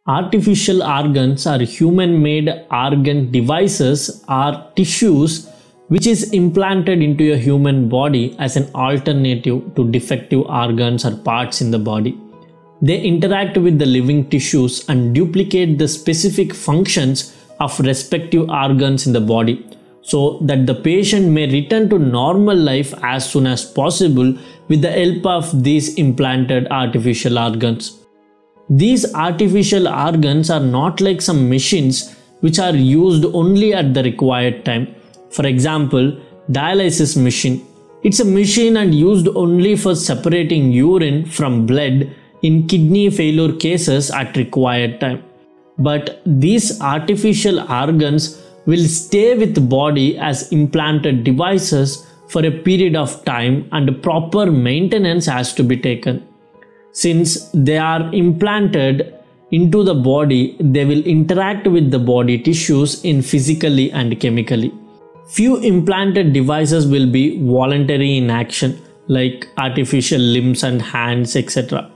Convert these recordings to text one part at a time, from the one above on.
Artificial organs are human-made organ devices or tissues which is implanted into a human body as an alternative to defective organs or parts in the body. They interact with the living tissues and duplicate the specific functions of respective organs in the body so that the patient may return to normal life as soon as possible with the help of these implanted artificial organs. These artificial organs are not like some machines which are used only at the required time. For example, dialysis machine. It's a machine and used only for separating urine from blood in kidney failure cases at required time. But these artificial organs will stay with the body as implanted devices for a period of time and proper maintenance has to be taken. Since they are implanted into the body, they will interact with the body tissues in physically and chemically. Few implanted devices will be voluntary in action, like artificial limbs and hands, etc.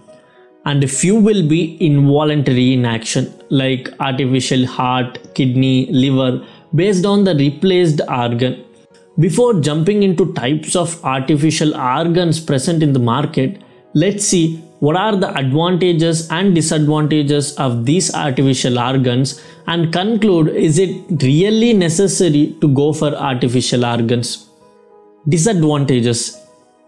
And few will be involuntary in action, like artificial heart, kidney, liver, based on the replaced organ. Before jumping into types of artificial organs present in the market, let's see what are the advantages and disadvantages of these artificial organs and conclude, is it really necessary to go for artificial organs? Disadvantages.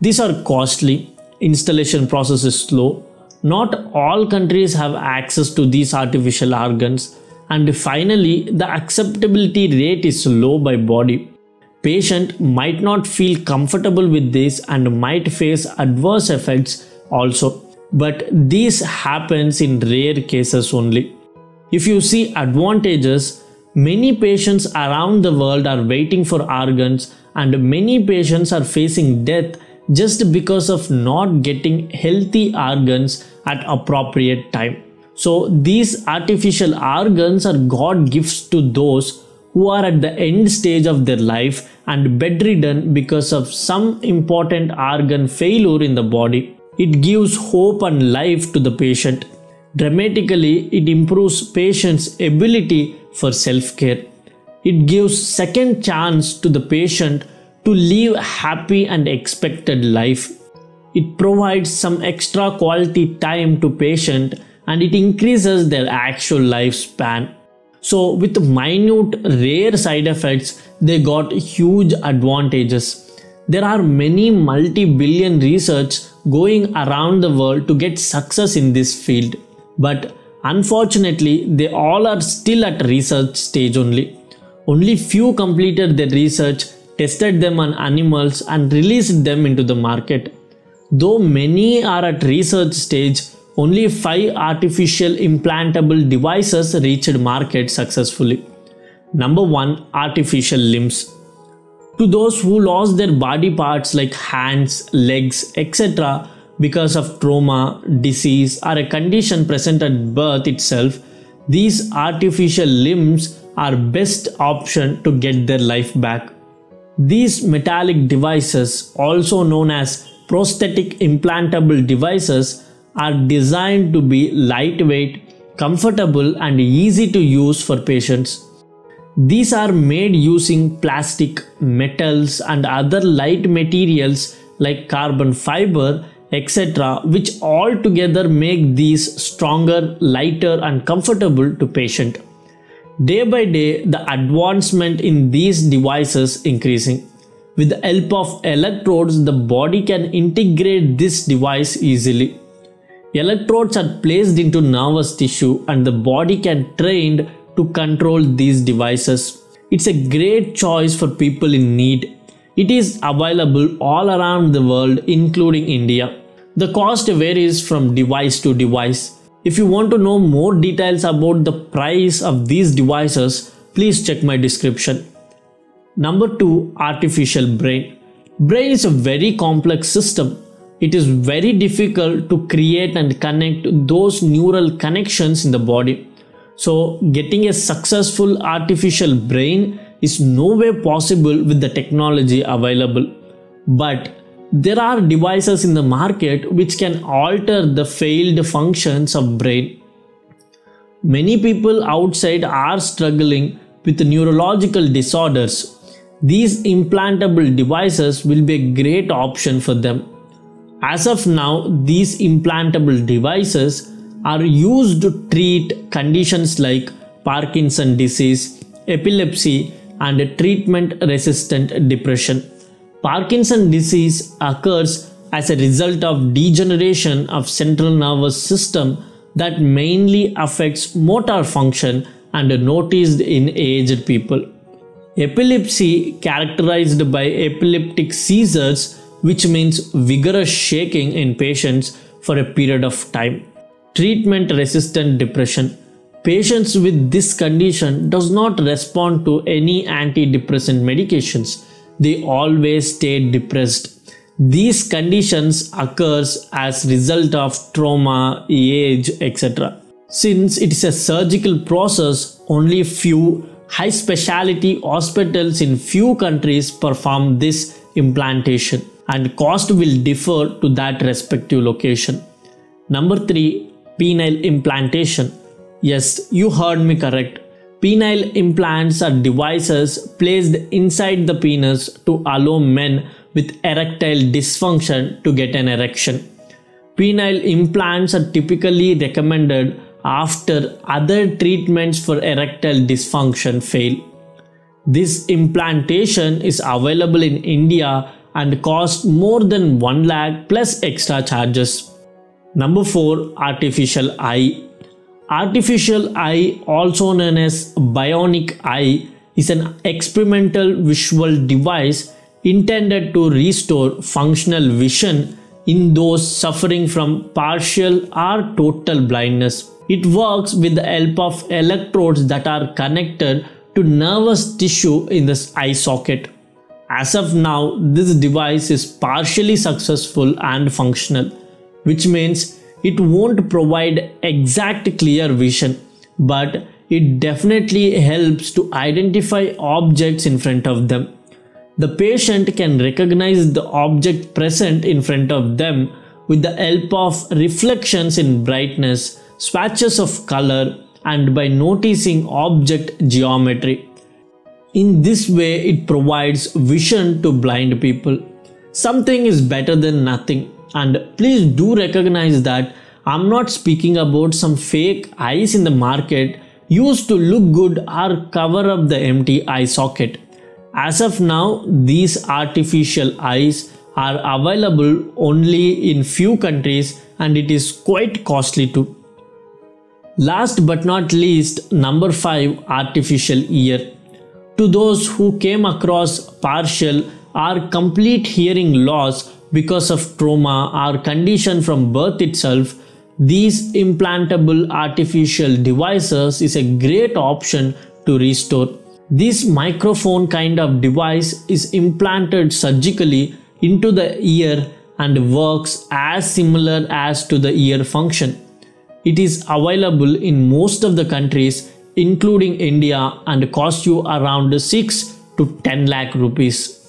These are costly, installation process is slow, not all countries have access to these artificial organs, and finally the acceptability rate is low by body. Patient might not feel comfortable with this and might face adverse effects also. But this happens in rare cases only. If you see advantages, many patients around the world are waiting for organs and many patients are facing death just because of not getting healthy organs at appropriate time. So these artificial organs are God gifts to those who are at the end stage of their life and bedridden because of some important organ failure in the body. It gives hope and life to the patient. Dramatically, it improves patient's ability for self-care. It gives second chance to the patient to live happy and expected life. It provides some extra quality time to patient and it increases their actual lifespan. So with minute rare side effects, they got huge advantages. There are many multi-billion research going around the world to get success in this field. But unfortunately, they all are still at research stage only. Only few completed their research, tested them on animals and released them into the market. Though many are at research stage, only 5 artificial implantable devices reached market successfully. Number 1. Artificial limbs. To those who lost their body parts like hands, legs, etc. because of trauma, disease or a condition present at birth itself, these artificial limbs are best option to get their life back. These metallic devices, also known as prosthetic implantable devices, are designed to be lightweight, comfortable and easy to use for patients. These are made using plastic, metals and other light materials like carbon fiber, etc., which all together make these stronger, lighter and comfortable to patient. Day by day, the advancement in these devices increasing. With the help of electrodes, the body can integrate this device easily. Electrodes are placed into nervous tissue and the body can train to control these devices. It's a great choice for people in need. It is available all around the world, including India. The cost varies from device to device. If you want to know more details about the price of these devices, please check my description. Number 2. Artificial brain. Brain is a very complex system. It is very difficult to create and connect those neural connections in the body. So getting a successful artificial brain is no way possible with the technology available. But there are devices in the market which can alter the failed functions of brain. Many people outside are struggling with neurological disorders. These implantable devices will be a great option for them. As of now, these implantable devices are used to treat conditions like Parkinson's disease, epilepsy, and treatment-resistant depression. Parkinson's disease occurs as a result of degeneration of central nervous system that mainly affects motor function and noticed in aged people. Epilepsy, characterized by epileptic seizures, which means vigorous shaking in patients for a period of time. Treatment-resistant depression. Patients with this condition does not respond to any antidepressant medications. They always stay depressed. These conditions occurs as result of trauma, age, etc. Since it is a surgical process, only few high specialty hospitals in few countries perform this implantation, and cost will differ to that respective location. Number 3. Penile implantation. Yes, you heard me correct. Penile implants are devices placed inside the penis to allow men with erectile dysfunction to get an erection. Penile implants are typically recommended after other treatments for erectile dysfunction fail. This implantation is available in India and costs more than 1 lakh plus extra charges. Number 4. Artificial eye. Artificial eye, also known as bionic eye, is an experimental visual device intended to restore functional vision in those suffering from partial or total blindness. It works with the help of electrodes that are connected to nervous tissue in the eye socket. As of now, this device is partially successful and functional, which means it won't provide exact clear vision, but it definitely helps to identify objects in front of them. The patient can recognize the object present in front of them with the help of reflections in brightness, swatches of color, and by noticing object geometry. In this way, it provides vision to blind people. Something is better than nothing. And please do recognize that I'm not speaking about some fake eyes in the market used to look good or cover up the empty eye socket. As of now, these artificial eyes are available only in few countries and it is quite costly too. Last but not least, number 5, artificial ear. To those who came across partial or complete hearing loss because of trauma or condition from birth itself, these implantable artificial devices is a great option to restore. This microphone kind of device is implanted surgically into the ear and works as similar as to the ear function. It is available in most of the countries including India and costs you around 6 to 10 lakh rupees.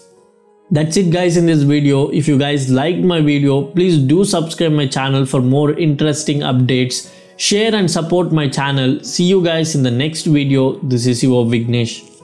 That's it guys in this video. If you guys liked my video, please do subscribe my channel for more interesting updates. Share and support my channel. See you guys in the next video. This is your Vignesh.